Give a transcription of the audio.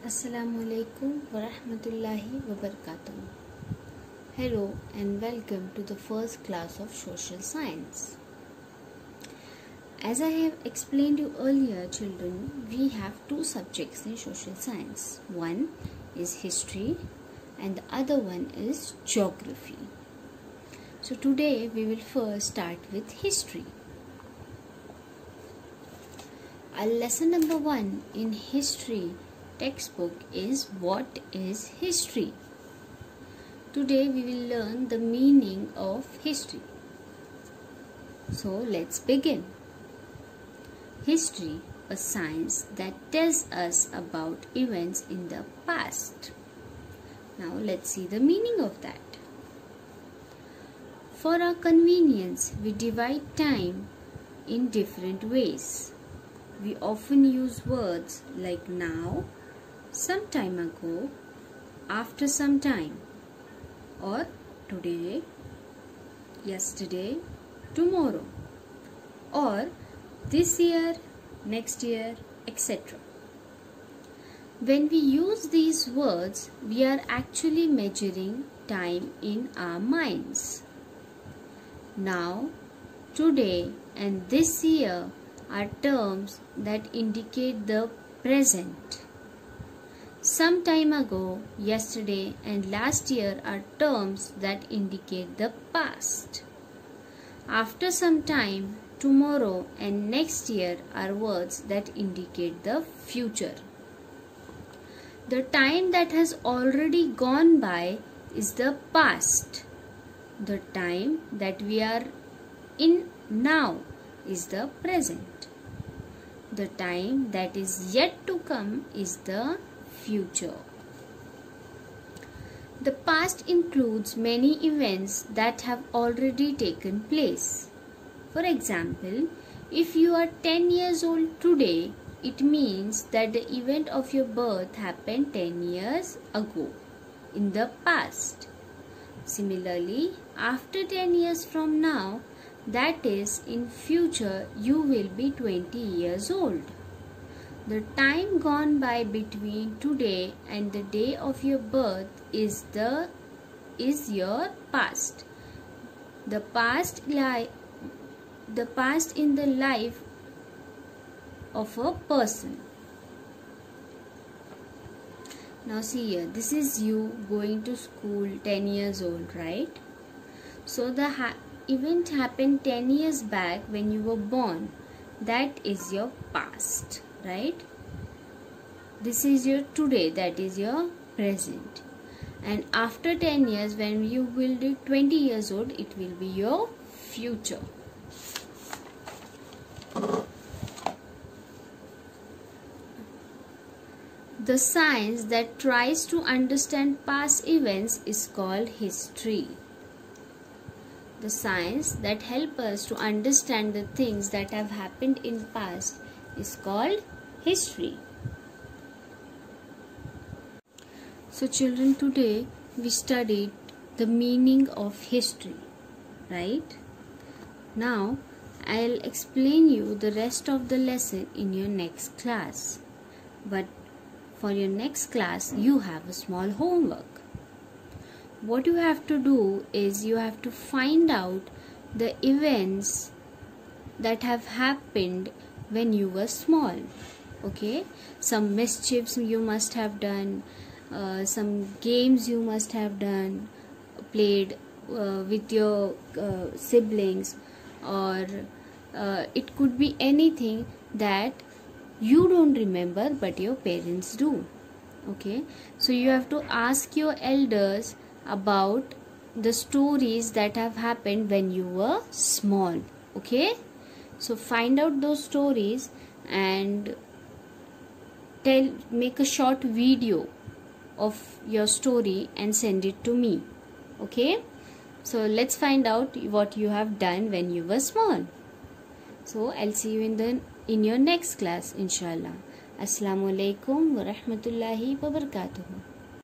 Assalamualaikum warahmatullahi wabarakatuh. Hello and welcome to the first class of social science. As I have explained you earlier, children, we have two subjects in social science. One is history and the other one is geography. So today we will first start with history. Our lesson number 1 in history textbook is what is history. Today we will learn the meaning of history. So let's begin. History, a science that tells us about events in the past. Now let's see the meaning of that. For our convenience, we divide time in different ways. We often use words like now, some time ago, after some time, or today, yesterday, tomorrow, or this year, next year, etc. When we use these words, we are actually measuring time in our minds. Now, today, and this year are terms that indicate the present. Some time ago, yesterday and last year are terms that indicate the past. After some time, tomorrow and next year are words that indicate the future. The time that has already gone by is the past. The time that we are in now is the present. The time that is yet to come is the future. The past includes many events that have already taken place. For example, if you are 10 years old today, it means that the event of your birth happened 10 years ago in the past. Similarly, after 10 years from now, that is, in future, you will be 20 years old. The time gone by between today and the day of your birth is your past. The past in the life of a person. Now see here, this is you going to school 10 years old, right? So the event happened 10 years back when you were born. That is your past, right? This is your today, that is your present. And after 10 years, when you will be 20 years old, it will be your future. The science that tries to understand past events is called history. The science that helps us to understand the things that have happened in past is called history. So children, today we studied the meaning of history, right? Now I'll explain you the rest of the lesson in your next class. But for your next class, you have a small homework. What you have to do is you have to find out the events that have happened when you were small. Okay, some mischiefs you must have done, some games you must have done, played with your siblings, or it could be anything that you don't remember but your parents do. Okay, so you have to ask your elders about the stories that have happened when you were small. Okay, so find out those stories and make a short video of your story and send it to me. Okay, so let's find out what you have done when you were small. So I'll see you in your next class, inshallah. Assalamualaikum warahmatullahi wabarakatuh.